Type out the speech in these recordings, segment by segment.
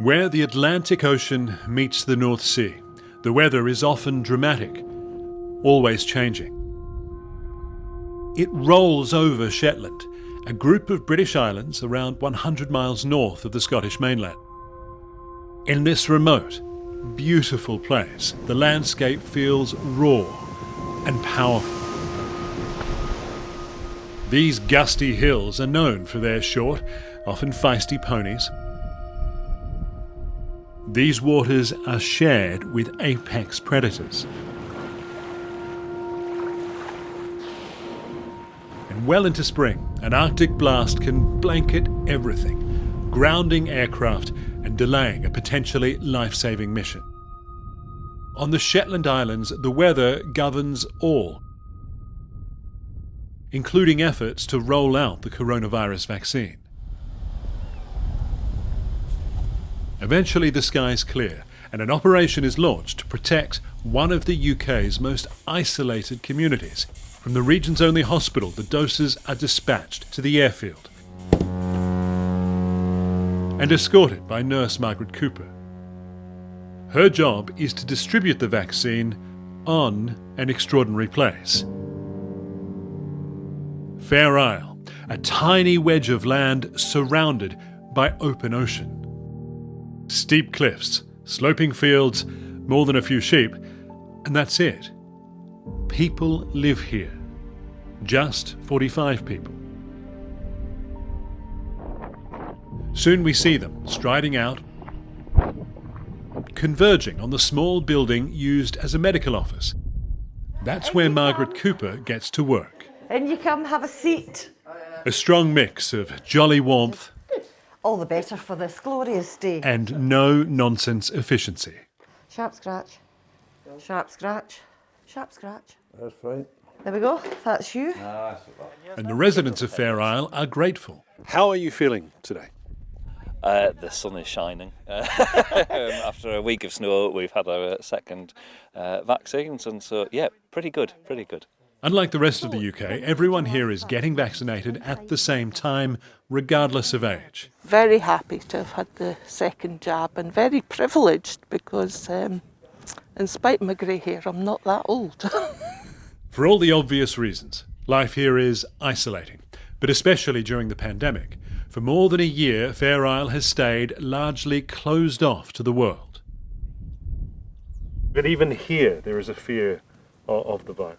Where the Atlantic Ocean meets the North Sea, the weather is often dramatic, always changing. It rolls over Shetland, a group of British islands around 100 miles north of the Scottish mainland. In this remote, beautiful place, the landscape feels raw and powerful. These gusty hills are known for their short, often feisty ponies. These waters are shared with apex predators. And well into spring, an Arctic blast can blanket everything, grounding aircraft and delaying a potentially life-saving mission. On the Shetland Islands, the weather governs all, including efforts to roll out the coronavirus vaccine. Eventually the skies clear and an operation is launched to protect one of the UK's most isolated communities. From the region's only hospital, the doses are dispatched to the airfield and escorted by nurse Margaret Cooper. Her job is to distribute the vaccine on an extraordinary place. Fair Isle, a tiny wedge of land surrounded by open ocean. Steep cliffs, sloping fields, more than a few sheep, and that's it. People live here. Just 45 people. Soon we see them striding out, converging on the small building used as a medical office. That's where Margaret Cooper gets to work. In you come, have a seat. A strong mix of jolly warmth, All the better for this glorious day. and no-nonsense efficiency. Sharp scratch. Sharp scratch. Sharp scratch. That's fine. There we go. That's you. And the residents of Fair Isle are grateful. How are you feeling today? The sun is shining. After a week of snow, we've had our second vaccines, and so, yeah, pretty good, pretty good. Unlike the rest of the UK, everyone here is getting vaccinated at the same time, regardless of age. Very happy to have had the second jab and very privileged because, in spite of my grey hair, I'm not that old. For all the obvious reasons, life here is isolating, but especially during the pandemic. For more than a year, Fair Isle has stayed largely closed off to the world. But even here, there is a fear of the virus.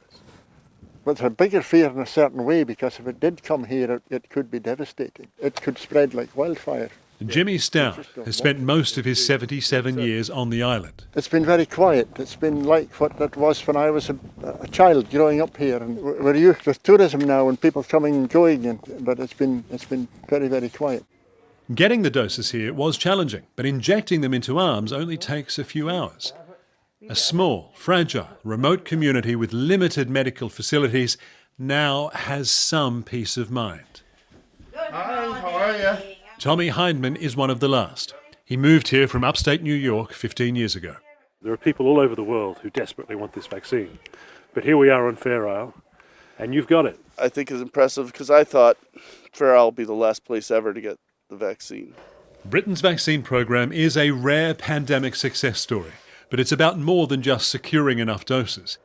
But it's a bigger fear in a certain way, because if it did come here, it could be devastating. It could spread like wildfire. Jimmy Stout has spent most of his 77 years on the island. It's been very quiet. It's been like what it was when I was a child growing up here. And we're used to tourism now and people coming and going, but it's been very, very quiet. Getting the doses here was challenging, but injecting them into arms only takes a few hours. A small, fragile, remote community with limited medical facilities now has some peace of mind. Hi, how are you? Tommy Hindman is one of the last. He moved here from upstate New York 15 years ago. There are people all over the world who desperately want this vaccine. But here we are on Fair Isle, and you've got it. I think it's impressive because I thought Fair Isle would be the last place ever to get the vaccine. Britain's vaccine program is a rare pandemic success story, but it's about more than just securing enough doses.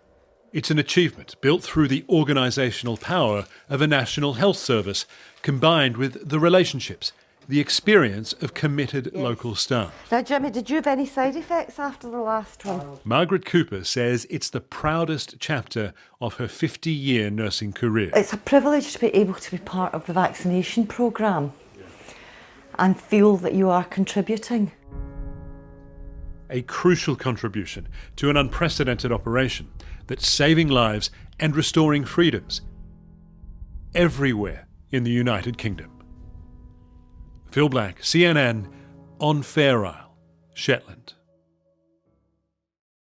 It's an achievement built through the organisational power of a national health service, combined with the relationships, the experience of committed local staff. Now, Jimmy, did you have any side effects after the last one? Margaret Cooper says it's the proudest chapter of her 50-year nursing career. It's a privilege to be able to be part of the vaccination programme and feel that you are contributing. A crucial contribution to an unprecedented operation that's saving lives and restoring freedoms everywhere in the United Kingdom. Phil Black, CNN, on Fair Isle, Shetland.